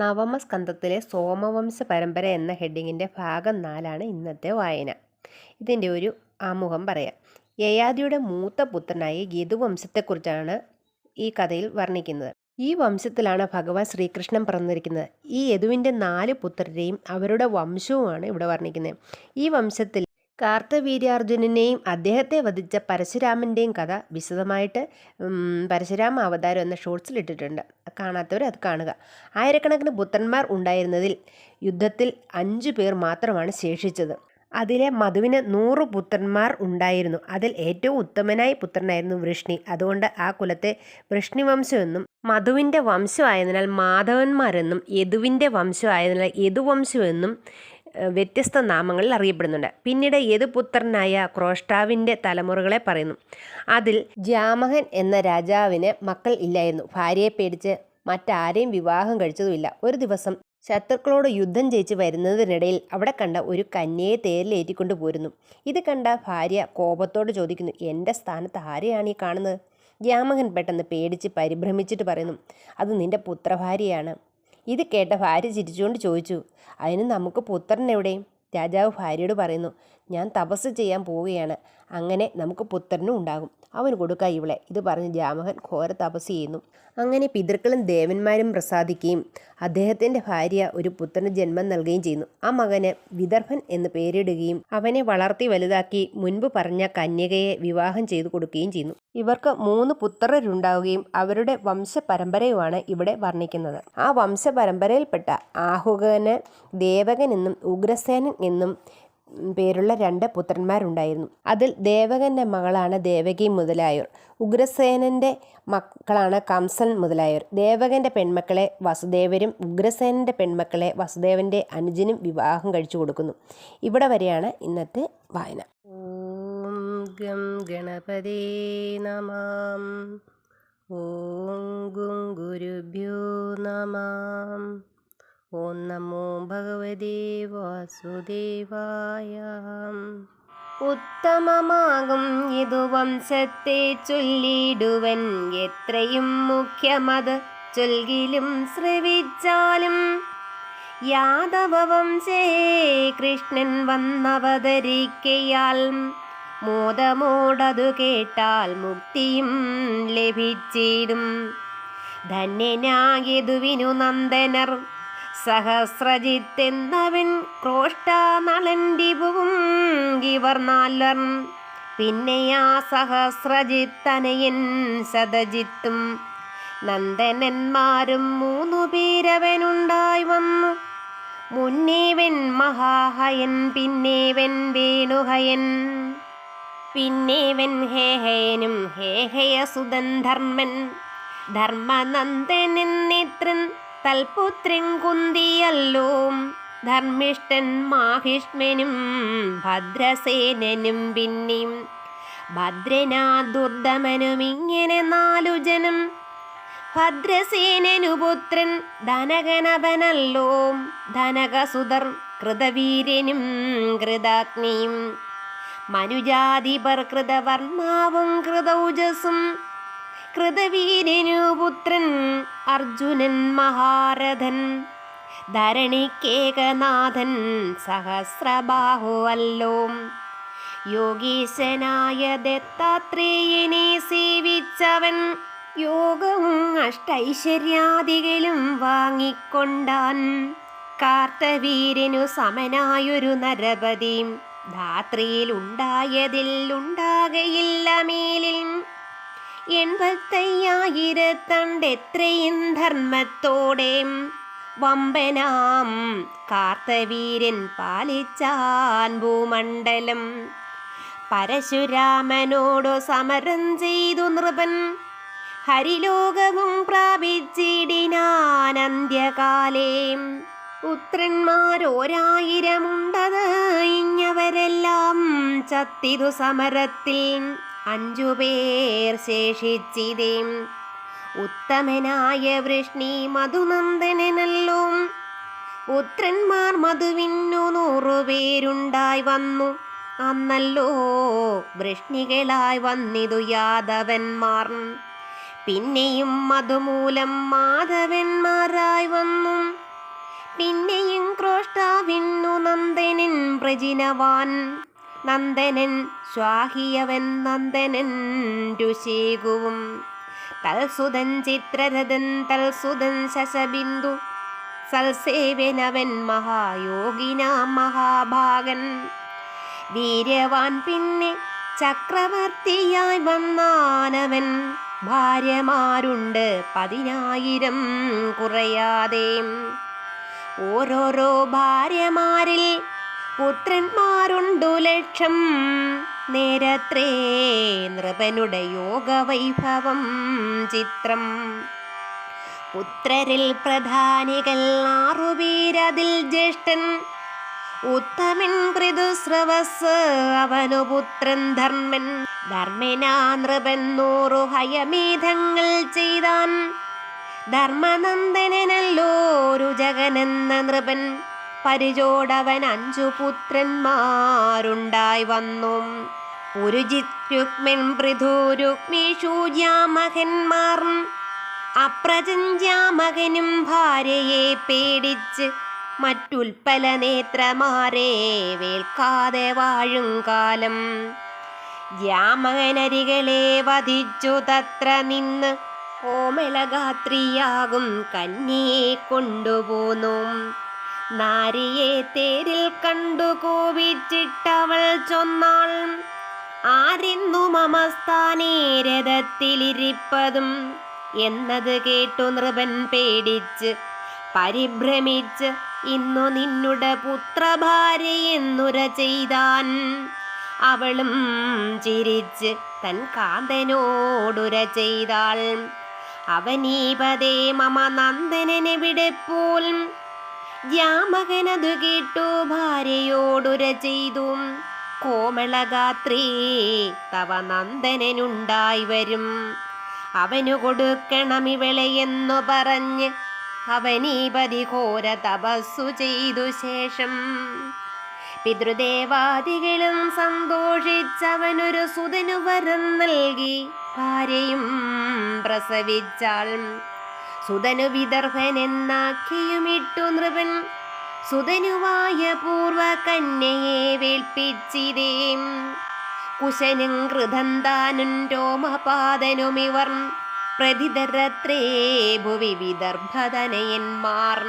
നവമസ്കന്ധത്തിലെ സോമവംശ പരമ്പര എന്ന ഹെഡിങ്ങിൻ്റെ ഭാഗം 4 ഇന്നത്തെ വായന. ഇതിൻ്റെ ഒരു ആമുഖം പറയാം. യയാതിയുടെ മൂത്ത പുത്രനായ യദുവംശത്തെക്കുറിച്ചാണ് ഈ കഥയിൽ വർണ്ണിക്കുന്നത്. ഈ വംശത്തിലാണ് ഭഗവാൻ ശ്രീകൃഷ്ണൻ പിറന്നിരിക്കുന്നത്. ഈ യദുവിൻ്റെ 4 പുത്രരെയും അവരുടെ വംശവുമാണ് ഇവിടെ വർണ്ണിക്കുന്നത്. ഈ വംശത്തിൽ കാർത്തവീര്യാർജുനനെയും അദ്ദേഹത്തെ വധിച്ച പരശുരാമൻ്റെയും കഥ വിശദമായിട്ട് പരശുരാമ അവതാരം എന്ന ഷോർട്സിലിട്ടിട്ടുണ്ട്. കാണാത്തവർ അത് കാണുക. ആയിരക്കണക്കിന് പുത്രന്മാർ ഉണ്ടായിരുന്നതിൽ യുദ്ധത്തിൽ 5 പേർ മാത്രമാണ് ശേഷിച്ചത്. അതിലെ മധുവിന് 100 പുത്രന്മാർ ഉണ്ടായിരുന്നു. അതിൽ ഏറ്റവും ഉത്തമനായ പുത്രനായിരുന്നു വൃഷ്ണി. അതുകൊണ്ട് ആ കുലത്തെ വൃഷ്ണിവംശമെന്നും, മധുവിൻ്റെ വംശമായതിനാൽ മാധവന്മാരെന്നും, യദുവിൻ്റെ വംശമായതിനാൽ യദുവംശമെന്നും വ്യത്യസ്ത നാമങ്ങളിൽ അറിയപ്പെടുന്നുണ്ട്. പിന്നീട് യദുപുത്രനായ ക്രോഷ്ടാവിൻ്റെ തലമുറകളെ പറയുന്നു. അതിൽ ജാമഹൻ എന്ന രാജാവിന് മക്കൾ ഇല്ലായിരുന്നു. ഭാര്യയെ പേടിച്ച് മറ്റാരെയും വിവാഹം കഴിച്ചതുമില്ല. ഒരു ദിവസം ശത്രുക്കളോട് യുദ്ധം ജയിച്ച് വരുന്നതിനിടയിൽ അവിടെ കണ്ട ഒരു കന്യയെ തേരിലേറ്റിക്കൊണ്ട് പോരുന്നു. ഇത് കണ്ട ഭാര്യ കോപത്തോട് ചോദിക്കുന്നു, എൻ്റെ സ്ഥാനത്ത് ആരെയാണ് ഈ കാണുന്നത്? ജാമഹൻ പെട്ടെന്ന് പേടിച്ച് പരിഭ്രമിച്ചിട്ട് പറയുന്നു, അത് നിന്റെ പുത്രഭാര്യയാണ്. ഇത് കേട്ട ഭാര്യ ചിരിച്ചുകൊണ്ട് ചോദിച്ചു, അതിന് നമുക്ക് പുത്രൻ എവിടെ? രാജാവ് ഭാര്യയോട് പറയുന്നു, ഞാൻ തപസ് ചെയ്യാൻ പോവുകയാണ്, അങ്ങനെ നമുക്ക് പുത്രനും ഉണ്ടാകും, അവന് കൊടുക്കാം ഇവളെ. ഇത് പറഞ്ഞ് ജാമഹൻ ഘോര തപസ് ചെയ്യുന്നു. അങ്ങനെ പിതൃക്കളും ദേവന്മാരും പ്രസാദിക്കുകയും അദ്ദേഹത്തിൻ്റെ ഭാര്യ ഒരു പുത്രന് ജന്മം നൽകുകയും ചെയ്യുന്നു. ആ മകന് വിദർഭൻ എന്ന് പേരിടുകയും അവനെ വളർത്തി വലുതാക്കി മുൻപ് പറഞ്ഞ കന്യകയെ വിവാഹം ചെയ്തു കൊടുക്കുകയും ചെയ്യുന്നു. ഇവർക്ക് 3 പുത്രരുണ്ടാവുകയും അവരുടെ വംശപരമ്പരയുമാണ് ഇവിടെ വർണ്ണിക്കുന്നത്. ആ വംശപരമ്പരയിൽപ്പെട്ട ആഹുകന് ദേവകൻ എന്നും ഉഗ്രസേനൻ എന്നും പേരുള്ള 2 പുത്രന്മാരുണ്ടായിരുന്നു. അതിൽ ദേവകൻ്റെ മകളാണ് ദേവകി മുതലായവർ. ഉഗ്രസേനൻ്റെ മക്കളാണ് കംസൻ മുതലായവർ. ദേവകൻ്റെ പെൺമക്കളെ വസുദേവരും ഉഗ്രസേനൻ്റെ പെൺമക്കളെ വസുദേവൻ്റെ അനുജനും വിവാഹം കഴിച്ചു കൊടുക്കുന്നു. ഇവിടെ വരെയാണ് ഇന്നത്തെ വായന. ഓം ഗം ഗണപതേ നമഃ. ഓം ഗും ഗുരുഭ്യോ നമഃ. ഓം നമോ ഭഗവതേ വാസുദേവായ. ഉത്തമമാകും യദുവംശത്തെ ചൊല്ലിടുവൻ എത്രയും മുഖ്യമത് ചൊൽകിലും ശ്രവിച്ചാലും. യാദവവംശേ കൃഷ്ണൻ വന്നവതരിക്കയാൽ മോദമോടതു കേട്ടാൽ മുക്തിയും ലഭിച്ചിടും. ധന്യനായതുവിനു നന്ദനർ സഹസ്രജിത്തെന്നവൻ ക്രോഷ്ടാനളൻഡിപുവും ഇവർ 4 പിന്നെയാ സഹസ്രജിത്തനയൻ ശതജിത്തും നന്ദനന്മാരും 3 പേരവനുണ്ടായി വന്നു. മുന്നേവൻ മഹാഹയൻ, പിന്നേവൻ വേണുഹയൻ, പിന്നേവൻ ഹേഹയനും ഹേഹയസുതൻ ധർമ്മൻ. ധർമ്മനന്ദനൻ നേത്രൻ തൽപുത്രൻ കുന്തിയല്ലോ. ധർമ്മിഷ്ഠൻ മാഹിഷ്മനും ഭദ്രസേനനും പിന്നെയും ഭദ്രനാ ദുർദമനും ഇങ്ങനെ 4 ജനം. ഭദ്രസേനനു പുത്രൻ ധനകനവനല്ലോ. ധനകസുതർ കൃതവീര്യനും കൃതാഗ്നിയും മനുജാതിപർ കൃതവർമാവും കൃതൗജസും. കൃതവീര്യനു പുത്രൻ അർജുനൻ മഹാരഥൻ. ധരണിക്കേകനാഥൻ സഹസ്രബാഹുവല്ലോ. യോഗീശനായ ദത്താത്രേയനെ സേവിച്ചവൻ യോഗവും അഷ്ടൈശ്വര്യാദികളും വാങ്ങിക്കൊണ്ടാൻ. കാർത്തവീര്യനു സമനായൊരു നരപതി ധാത്രിയിൽ ഉണ്ടായതിൽ ഉണ്ടാകയില്ല മേലിൽ. 85,000 എത്രയും ധർമ്മത്തോടെ വമ്പനാം കാർത്തവീര്യൻ പാലിച്ചാൻ ഭൂമണ്ഡലം. പരശുരാമനോടു സമരം ചെയ്തു നൃപൻ ഹരിലോകവും പ്രാപിച്ചിടിനാൻ അന്ത്യകാലേ. പുത്രന്മാരോരായിരം ഉണ്ടത് ഇഞ്ഞവരെല്ലാം ചത്തിതു സമരത്തിൽ. 5 പേർ ശേഷിച്ചിതേ. ഉത്തമനായ വൃഷ്ണി മധുനന്ദനല്ലോ. പുത്രന്മാർ മധുവിനു 100 പേരുണ്ടായി വന്നു. അന്നല്ലോ വൃഷ്ണികളായി വന്നിതു യാദവന്മാർ. പിന്നെയും മധുമൂലം മാധവന്മാരായി വന്നു. പിന്നെയും ക്രോഷ്ടാവിന്നു നന്ദനൻ പ്രജിനവാൻ. നന്ദനൻ ശ്വാഹിയവൻ നന്ദനൻ രുശേകുവും. തൽസുതൻ ചിത്രരഥൻ തൽസുതൻ ശശബിന്ദു. സൽസേവനവൻ മഹായോഗിനാം മഹാഭാഗൻ. വീര്യവാൻ പിന്നെ ചക്രവർത്തിയായി വന്നാനവൻ. ഭാര്യമാരുണ്ട് 10,000 കുറയാതെ. ഓരോരോ ഭാര്യമാരിൽ പുത്രന്മാരുണ്ടു 1,00,000. നേരത്രേ നൃപനുടെ യോഗവൈഭവം ചിത്രം. പുത്രരിൽ പ്രധാനികൾ 6 പേരതിൽ ജ്യേഷ്ഠൻ. ഉത്തമൻ ഋതുസ്രവസ് അവനു പുത്രൻ ധർമ്മൻ. ധർമ്മനാ നൃപൻ 100 ഹയമേധങ്ങൾ ചെയ്താൻ. ധർമ്മനന്ദനല്ലോ രുചകനെന്ന നൃപൻ. പരിചോടവൻ 5 പുത്രന്മാരുണ്ടായി വന്നു. പുരുജിത് രുക്മിൻ പൃഥു രുക്മിഷു ജാമകന്മാർ. അപ്രജൻ ജാമകനും ഭാര്യയെ പേടിച്ച് മറ്റുൽപ്പല നേത്രമാരെ വേൽക്കാതെ വാഴും കാലം. ജാമകനരികളെ വധിച്ചു തത്ര നിന്ന് കോമളഗാത്രിയാകും കന്യയെ കൊണ്ടുപോന്നു. നാരിയെ തേരിൽ കണ്ടു കോപിച്ചിട്ടവൾ ചൊന്നാൾ. ആരിന്നു മമസ്ഥാനേ രഥത്തിലിരിപ്പതും എന്നത് കേട്ടു നൃപൻ പേടിച്ച് പരിഭ്രമിച്ച് ഇന്നു നിന്നുടെ പുത്രഭാര്യയെന്നുര ചെയ്താൻ. അവളും ചിരിച്ച് തൻ കാന്തനോടുര ചെയ്താൾ. അവനീപതേ മമ നന്ദനെവിടെ പോൽ. ജാമകനതു കേട്ടു ഭാര്യയോടുര ചെയ്തു. കോമളഗാത്രീ തവ നന്ദനുണ്ടായി വരും. അവനു കൊടുക്കണമിവളെയെന്നു പറഞ്ഞ് അവനീപതി ഘോര തപസ്സു ചെയ്തു ശേഷം. പിതൃദേവാദികളും സന്തോഷിച്ചവനൊരു സുതനു വരം നൽകി. ഭാര്യയും പ്രസവിച്ചാൾ. സുതനു വിദർഭനെന്നാക്കിയുമിട്ടു നൃപൻ. സുതനുവായ പൂർവ കന്യയെ വേൽപ്പിച്ചിതേ. കുശനും കൃതന്താനും രോമപാതനുമിവർ പ്രതിധരത്രേ ഭുവി വിദർഭതനയന്മാർ.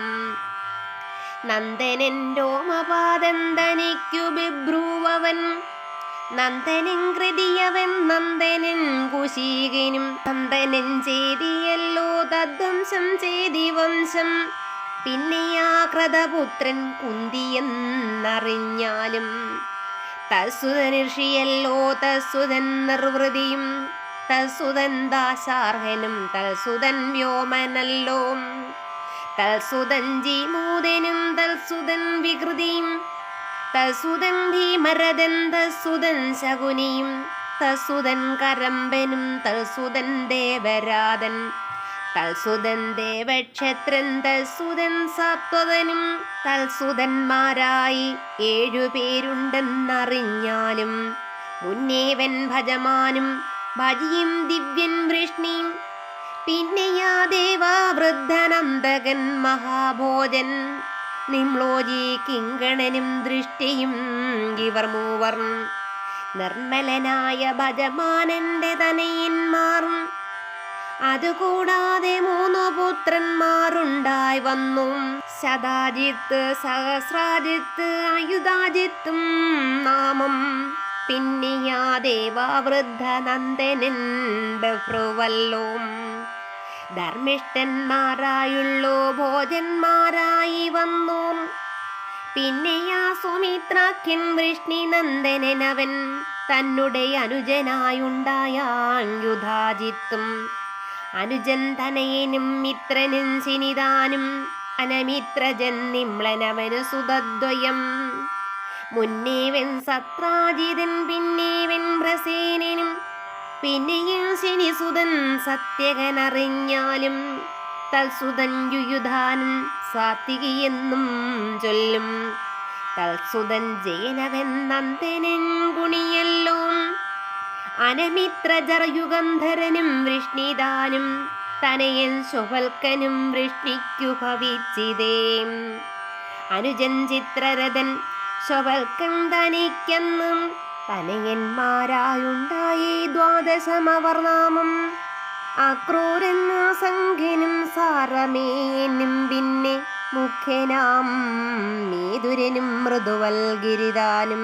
നന്ദനൻ രോമപാതൻ തനിക്കു ബിഭ്രൂവവൻ. നന്ദനൻ കൃതിയവൻ നന്ദനൻ കുശീകനും. നന്ദനൻ ചേതിയല്ലോ തദ്വംശം ചേതി വംശം. പിന്നെയാ ക്രതപുത്രൻ കുന്തിയെന്നറിഞ്ഞാലും. തൽസുതൻ ഋഷിയല്ലോ തൽസുതൻ നിർവൃതിയും. തൽസുതൻ ദാശാർഹനും തൽസുതൻ വ്യോമനല്ലോ. തൽസുതൻ ജീമൂതനും തൽസുതൻ വികൃതിയും. തൽസുതൻ ഭീമരഥൻ തൽസുതൻ ശകുനിയും. തൽസുതൻ കരമ്പനും തൽസുതൻ ദേവരാതൻ. തൽസുതൻ ദേവക്ഷത്രൻ തൽസുതൻ സത്വതനും. തൽസുതന്മാരായി 7 പേരുണ്ടെന്നറിഞ്ഞാലും. മുന്നേവൻ ഭജമാനും ഭജിയും ദിവ്യൻ വൃഷ്ണിയും. പിന്നെയാ ദേവാവൃദ്ധനന്ദകൻ മഹാഭോജൻ. നിമ്ലോജി കിങ്കണനും ദൃഷ്ടിയും ഇവർ മൂവർ. നിർമ്മലനായ ഭജമാനന്റെ തനയന്മാർ. അതുകൂടാതെ 3 പുത്രന്മാരുണ്ടായി വന്നു. ശതാജിത്ത് സഹസ്രാജിത്ത് അയുധാജിത്തും നാമം. പിന്നെയാ ദേവാവൃദ്ധ നന്ദനൻ ബഭ്രുവല്ലോ. ധർമ്മിഷ്ഠന്മാരായുള്ളോ ഭോജന്മാരായി വന്നു. പിന്നെയാ സുമിത്രാഖ്യൻ വൃഷ്ണിനന്ദനവൻ. തന്നെ അനുജനായുണ്ടായുധാജിത്തും. അനുജൻ തനയനും മിത്രനും ശിനിതാനും. അനമിത്രജൻ നിമ്ലനവനു സുതദ്വയം. മുന്നേവൻ സത്രാജിതൻ പിന്നേവൻ ഭ്രസേനനും. പിന്നെയും ശനിസുതൻ സത്യകനറിഞ്ഞാലും. തൽസുതൻ യുയുധാനൻ സാത്വികിയെന്നും ചൊല്ലും. തൽസുതൻ ജയനവൻ നന്ദനൻ ഗുണിയല്ലോ. അനമിത്രജർ യുഗന്ധരനും വൃഷ്ണിദാനും. തനയൻ ശുഭൽക്കനും വൃഷ്ണിക്കു ഭവിച്ചിതേ. അനുജൻ ചിത്രരഥൻ ശുഭൽക്കൻ തനിക്കെന്നും തനയന്മാരായുണ്ടായി ദ്വാദശമവർനാമം. അക്രൂരൻ സംഖ്യനും സാരമേനും പിന്നെ മുഖ്യനാം മേതുരനും മൃദുവൽഗിരിതാനും.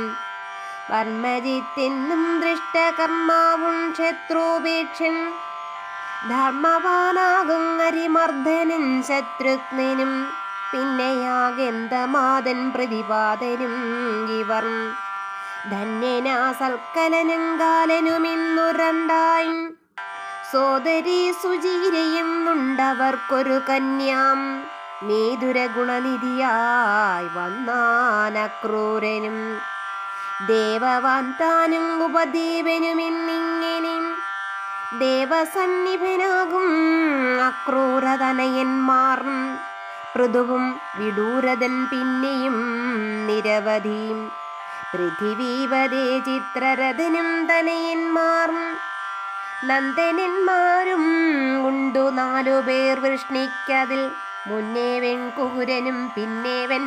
വർമ്മജിത്തെന്നും ദൃഷ്ടകർമാവും ശത്രുപേക്ഷൻ ധർമ്മവാനാകും ഹരിമർദ്ദനൻ ശത്രുഘ്നനും പിന്നെയാകെന്തമാതൻ പ്രതിപാദനും ഇവർ. ധന്യനാ സൽക്കലനും കാലനുമിന്നു രണ്ടായി സോദരി സുചീരയും ഉണ്ടവർക്കൊരു കന്യാം. മേതുര ഗുണനിധിയായി വന്നാനക്രൂരനും ദേവവാൻ താനും ഉപദേവനുമെന്നിങ്ങനെ ദേവസന്നിഭനാകും അക്രൂരതനയന്മാർ. പൃഥുവും വിദൂരതൻ പിന്നെയും നിരവധി പൃഥിവീപതേ ചിത്രരഥനും തനയന്മാർ. നന്ദനന്മാരും ഉണ്ടു 4 പേർ വൃഷ്ണിക്കതിൽ മുന്നേവൻ കുകുരനും പിന്നേവൻ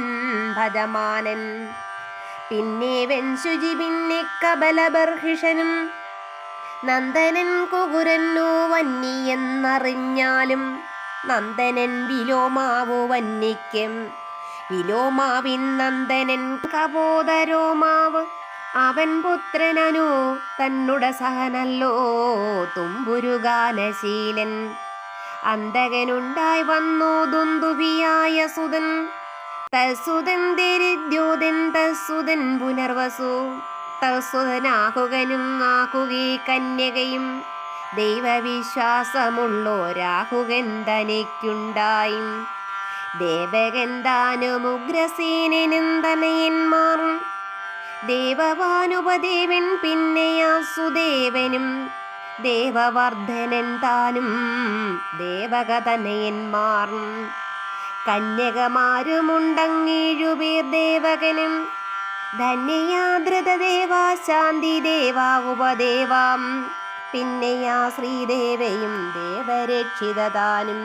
ഭജമാനൻ പിന്നേവൻ ശുചി പിന്നെ കബലബർഹിഷനും. നന്ദനൻ കുകുരനു വന്നി എന്നറിഞ്ഞാലും നന്ദനൻ വിലോമാവു വന്നിക്കും. വിലോമാവിൻ നന്ദനൻ കപോതരോമാവ് അവൻ പുത്രനു തന്നുട സഹനല്ലോ തുമ്പുരുഗാനശീലൻ. അന്തകനുണ്ടായി വന്നു ദുന്ദുഭിയായ സുതൻ തൽസുതൻ ദരിദ്യോതൻ തൽസുതൻ പുനർവസു. തൽസുതനാകുകനും ആകുകീ കന്യകയും ദൈവവിശ്വാസമുള്ളോരാകുകൻ തനിക്കുണ്ടായി. ദേവകൻ താനും ഉഗ്രസേനനും തനയന്മാർ ദേവവാനുപദേവൻ പിന്നെയാസുദേവനും ദേവവർദ്ധനൻ താനും ദേവകതനയന്മാർ. കന്യകമാരുമുണ്ടങ്ങേഴു പേർ ദേവകനും ധന്യയാ ശാന്തി ദേവാ ഉപദേവാം പിന്നെയാ ശ്രീദേവയും ദേവരക്ഷിതതാനും.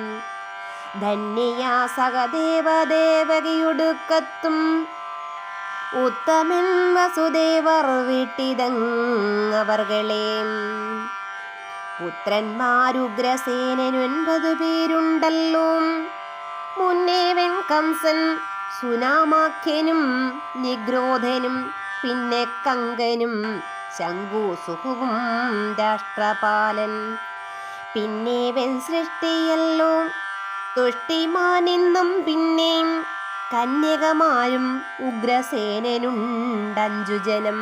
ധന്യയാ സഹദേവദേവകിയൊടുക്കത്തും ഉത്തമൻ വസുദേവർ വീട്ടിതങ്ങവർകളെ. പുത്രന്മാരുഗ്രസേനൻ 9 പേരുണ്ടല്ലോ. മുന്നേവൻ കംസൻ സുനാമാഖ്യനും നിഗ്രോധനും പിന്നെ കങ്കനും ശങ്കുസുഹുവും രാഷ്ട്രപാലൻ. പിന്നേവൻ സൃഷ്ടിയല്ലോ തുഷ്ടിമാനെന്നും പിന്നെയും കന്യകമാരും ഉഗ്രസേനനുണ്ടഞ്ചു ജനം.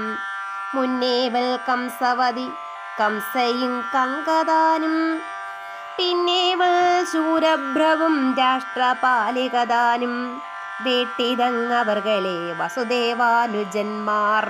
മുന്നേവൽ കംസവതി കംസയും കങ്കദാനും പിന്നേവൾ ശൂരഭ്രവും രാഷ്ട്രപാലികദാനും വീട്ടിതങ്ങവർകളെ വസുദേവാനുജന്മാർ.